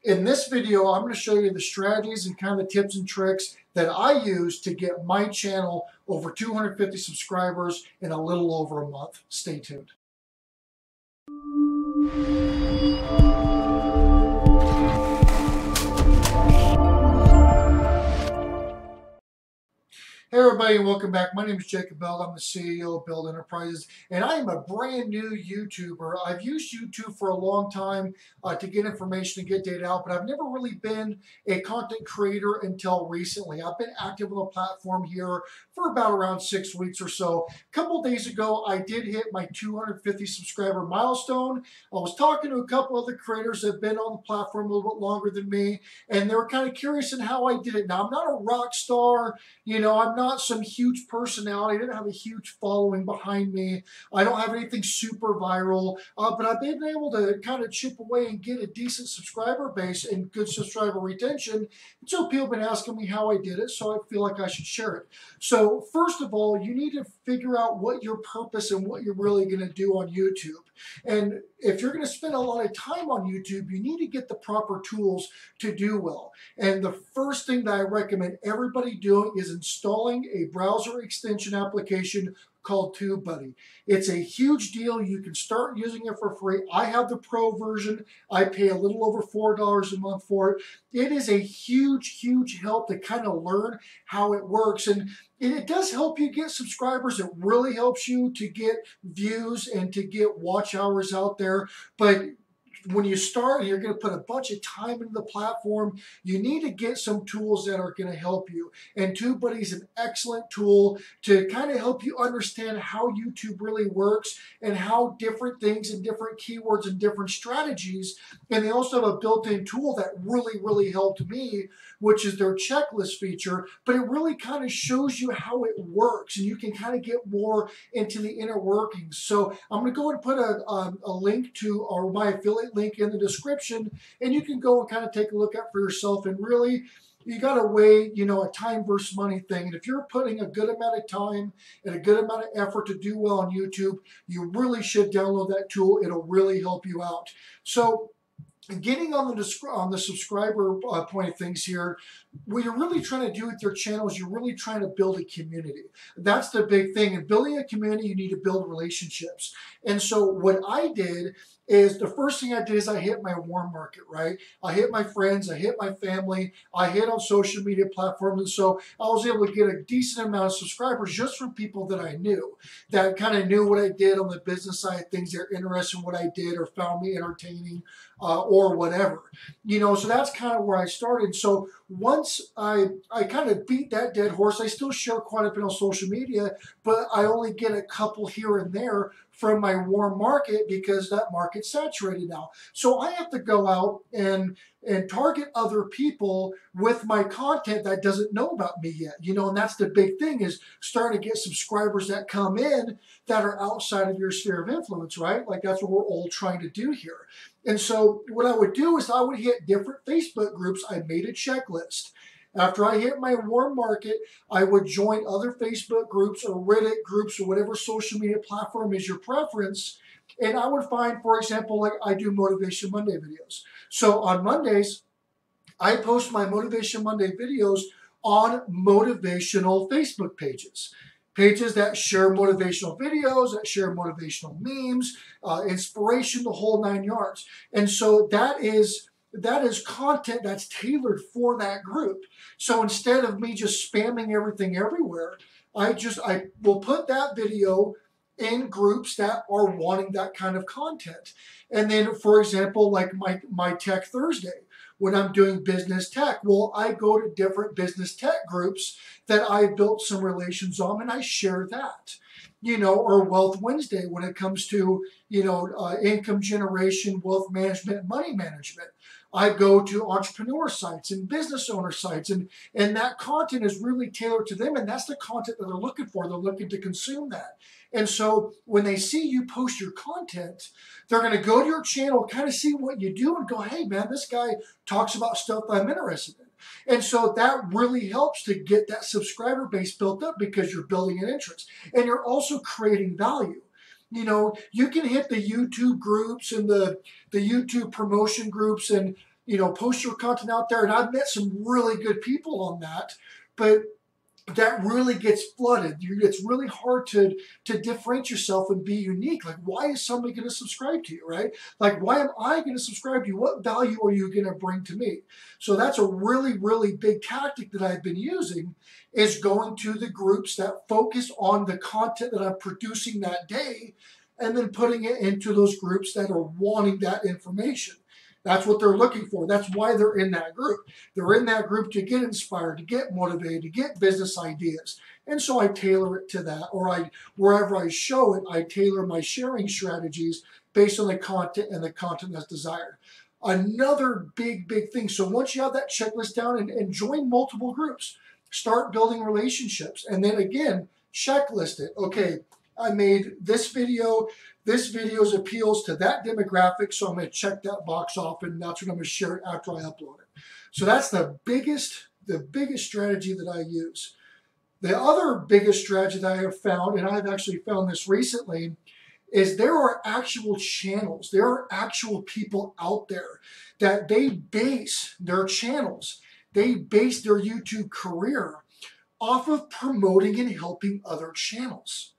In this video, I'm going to show you the strategies and kind of the tips and tricks that I use to get my channel over 250 subscribers in a little over a month. Stay tuned. Hey everybody, and welcome back. My name is Jacob Bell. I'm the CEO of Bell Enterprises, and I am a brand new YouTuber. I've used YouTube for a long time to get information and get data out, but I've never really been a content creator until recently. I've been active on the platform here for about around 6 weeks or so. A couple days ago, I did hit my 250 subscriber milestone. I was talking to a couple other creators that have been on the platform a little bit longer than me, and they were kind of curious in how I did it. Now, I'm not a rock star, I'm not some huge personality. I didn't have a huge following behind me. I don't have anything super viral, but I've been able to kind of chip away and get a decent subscriber base and good subscriber retention. And so people have been asking me how I did it, so I feel like I should share it. So first of all, you need to figure out what your purpose and what you're really going to do on YouTube. And if you're going to spend a lot of time on YouTube, you need to get the proper tools to do well. And the first thing that I recommend everybody doing is installing a browser extension application called TubeBuddy. It's a huge deal. You can start using it for free. I have the pro version. I pay a little over $4 a month for it. It is a huge, huge help to kind of learn how it works. And it does help you get subscribers. It really helps you to get views and to get watch hours out there. But when you start and you're going to put a bunch of time into the platform, you need to get some tools that are going to help you. And TubeBuddy is an excellent tool to kind of help you understand how YouTube really works and how different things and different keywords and different strategies. And they also have a built-in tool that really, really helped me, which is their checklist feature. But it really kind of shows you how it works, and you can kind of get more into the inner workings. So I'm going to go and put a link to my affiliate link in the description, and you can go and kind of take a look at for yourself. And really, you got to weigh, a time versus money thing. And if you're putting a good amount of time and a good amount of effort to do well on YouTube, you really should download that tool. It'll really help you out. So getting on the subscriber point of things here, what you're really trying to do with your channel is you're really trying to build a community. That's the big thing. In building a community, you need to build relationships. And so what I did is the first thing I did is I hit my warm market, right? I hit my friends, I hit my family, I hit on social media platforms. And so I was able to get a decent amount of subscribers just from people that I knew, that kind of knew what I did on the business side of things. They're interested in what I did or found me entertaining or whatever. So that's kind of where I started. So once I kind of beat that dead horse, I still share quite a bit on social media, but I only get a couple here and there from my warm market because that market's saturated now. So I have to go out and target other people with my content that doesn't know about me yet, and that's the big thing, is starting to get subscribers that come in that are outside of your sphere of influence, right? Like that's what we're all trying to do here. And so what I would do is I would hit different Facebook groups. I made a checklist. After I hit my warm market, I would join other Facebook groups or Reddit groups or whatever social media platform is your preference. And I would find, for example, like I do Motivation Monday videos. So on Mondays, I post my Motivation Monday videos on motivational Facebook pages. Pages that share motivational videos, that share motivational memes, inspiration, the whole 9 yards. And so that is content that's tailored for that group. So instead of me just spamming everything everywhere, I will put that video in groups that are wanting that kind of content. And then, for example, like my Tech Thursday, when I'm doing business tech, well, I go to different business tech groups that I built some relations on, and I share that. Or Wealth Wednesday when it comes to, income generation, wealth management, money management. I go to entrepreneur sites and business owner sites, and that content is really tailored to them, and that's the content that they're looking for. They're looking to consume that. And so when they see you post your content, they're going to go to your channel, kind of see what you do, and go, hey, man, this guy talks about stuff I'm interested in. And so that really helps to get that subscriber base built up because you're building an interest. And you're also creating value. You can hit the YouTube groups and the YouTube promotion groups, and post your content out there. And I've met some really good people on that, but that really gets flooded. It's really hard to differentiate yourself and be unique. Like, why is somebody going to subscribe to you, right? Like, why am I going to subscribe to you? What value are you going to bring to me? So that's a really, really big tactic that I've been using, is going to the groups that focus on the content that I'm producing that day, and then putting it into those groups that are wanting that information. That's what they're looking for. That's why they're in that group. They're in that group to get inspired, to get motivated, to get business ideas. And so I tailor it to that, or wherever I show it, I tailor my sharing strategies based on the content and the content that's desired. Another big, big thing. So once you have that checklist down, and join multiple groups, start building relationships. And then again, checklist it. Okay, I made this video. This video's appeals to that demographic, so I'm going to check that box off, and that's what I'm going to share it after I upload it. So that's the biggest strategy that I use. The other biggest strategy that I have found, and I've actually found this recently, is there are actual channels. There are actual people out there that they base their channels, they base their YouTube career off of promoting and helping other channels.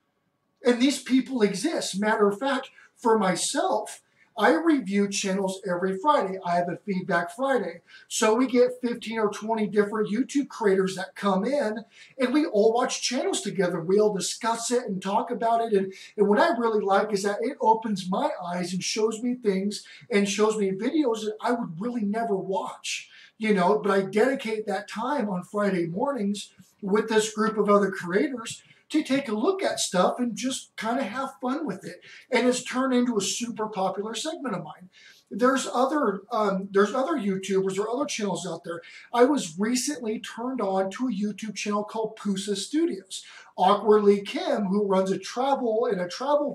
And these people exist. Matter of fact, for myself, I review channels every Friday. I have a Feedback Friday. So we get 15 or 20 different YouTube creators that come in, and we all watch channels together. We all discuss it and talk about it. And what I really like is that it opens my eyes and shows me things and shows me videos that I would really never watch. But I dedicate that time on Friday mornings with this group of other creators to take a look at stuff and just kind of have fun with it. And it's turned into a super popular segment of mine. There's other YouTubers or other channels out there. I was recently turned on to a YouTube channel called Pusa Studios. Awkwardly Kim, who runs a travel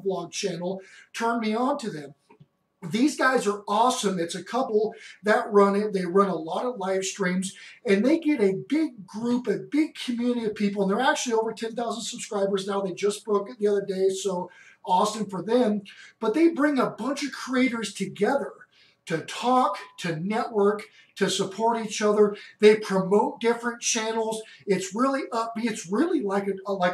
vlog channel, turned me on to them. These guys are awesome. It's a couple that run it. They run a lot of live streams, and they get a big group, a big community of people. And they're actually over 10,000 subscribers now. They just broke it the other day, so awesome for them. But they bring a bunch of creators together to talk, to network, to support each other. They promote different channels. It's really upbeat. It's really like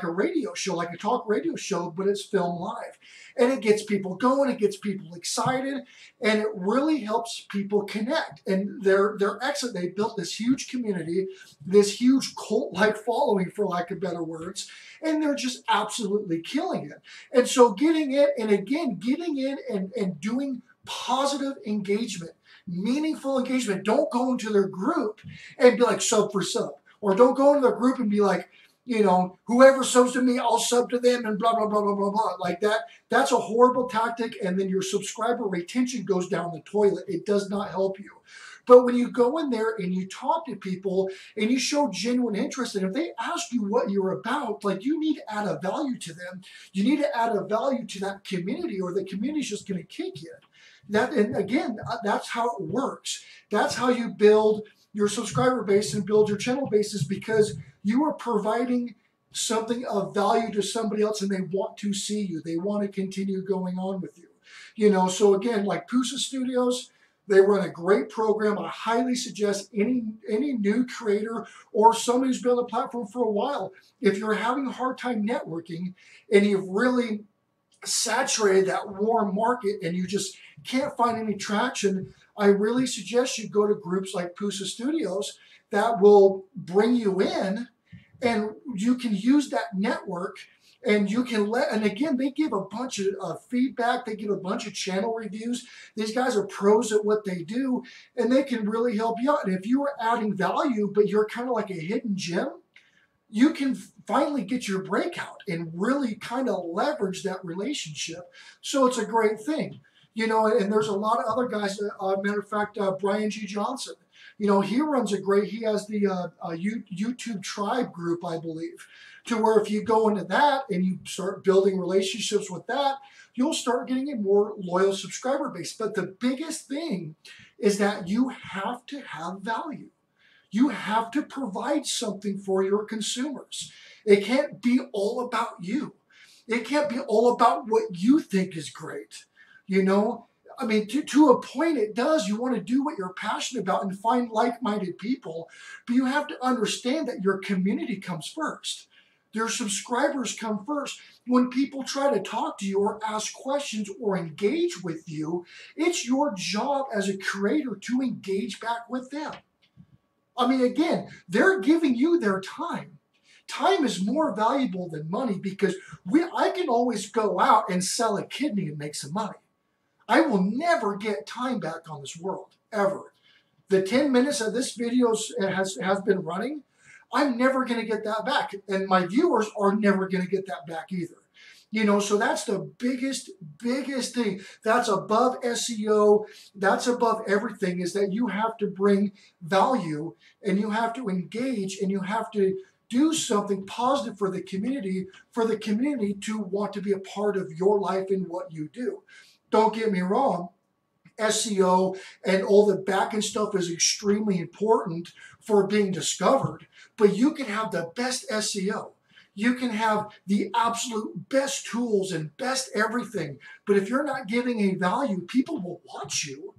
a radio show, like a talk radio show, but it's filmed live. And it gets people going, it gets people excited, and it really helps people connect. And they're excellent. They built this huge community, this huge cult-like following, for lack of better words, and they're just absolutely killing it. And so getting in and doing positive engagement, meaningful engagement. Don't go into their group and be like sub for sub, or don't go into their group and be like, whoever subs to me, I'll sub to them, and blah, blah, blah, blah, blah, blah. Like that. That's a horrible tactic, and then your subscriber retention goes down the toilet. It does not help you. But when you go in there and you talk to people and you show genuine interest, and if they ask you what you're about, like, you need to add a value to them. You need to add a value to that community, or the community's just going to kick you. And again, that's how it works. That's how you build your subscriber base and build your channel bases, because you are providing something of value to somebody else, and they want to see you. They want to continue going on with you. So again, like Pusa Studios, they run a great program. I highly suggest any new creator or somebody who's been on the platform for a while, if you're having a hard time networking and you've really saturated that warm market and you just can't find any traction, I really suggest you go to groups like Pusa Studios that will bring you in, and you can use that network, and you can and again, they give a bunch of feedback. They give a bunch of channel reviews. These guys are pros at what they do, and they can really help you out. And if you are adding value, but you're kind of like a hidden gem, you can finally get your breakout and really kind of leverage that relationship. So it's a great thing. And there's a lot of other guys. Matter of fact, Brian G. Johnson, he has the YouTube Tribe group, I believe, to where if you go into that and you start building relationships with that, you'll start getting a more loyal subscriber base. But the biggest thing is that you have to have value. You have to provide something for your consumers. It can't be all about you. It can't be all about what you think is great. I mean, to a point it does. You want to do what you're passionate about and find like-minded people, but you have to understand that your community comes first. Your subscribers come first. When people try to talk to you or ask questions or engage with you, it's your job as a creator to engage back with them. I mean, again, they're giving you their time. Time is more valuable than money because I can always go out and sell a kidney and make some money. I will never get time back on this world, ever. The 10 minutes that this video has been running, I'm never going to get that back. And my viewers are never going to get that back either. You know, so that's the biggest thing. That's above SEO. That's above everything, is that you have to bring value and you have to engage and you have to do something positive for the community to want to be a part of your life and what you do. Don't get me wrong, SEO and all the back end stuff is extremely important for being discovered, but you can have the best SEO. You can have the absolute best tools and best everything, but if you're not giving a value, people will watch you.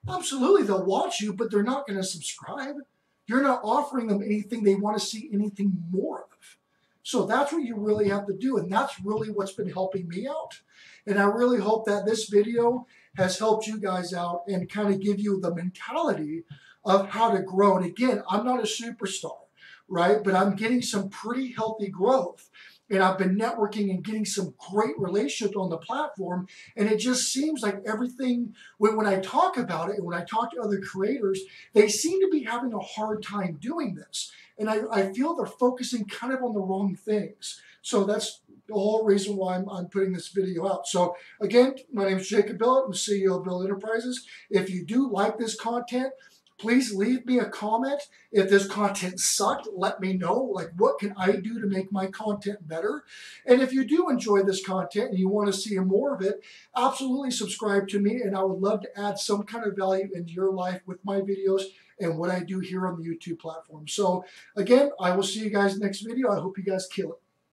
Absolutely, they'll watch you, but they're not going to subscribe. You're not offering them anything they want to see anything more of. So that's what you really have to do, and that's really what's been helping me out. And I really hope that this video has helped you guys out and kind of give you the mentality of how to grow. And again, I'm not a superstar, right? But I'm getting some pretty healthy growth. And I've been networking and getting some great relationships on the platform. And it just seems like everything, when I talk about it and when I talk to other creators, they seem to be having a hard time doing this. And I feel they're focusing kind of on the wrong things. So that's the whole reason why I'm putting this video out. So again, my name is Jacob Billett. I'm the CEO of Billett Enterprises. If you do like this content, please leave me a comment. If this content sucked, let me know. Like, what can I do to make my content better? And if you do enjoy this content and you want to see more of it, absolutely subscribe to me. And I would love to add some kind of value into your life with my videos and what I do here on the YouTube platform. So again, I will see you guys next video. I hope you guys kill it.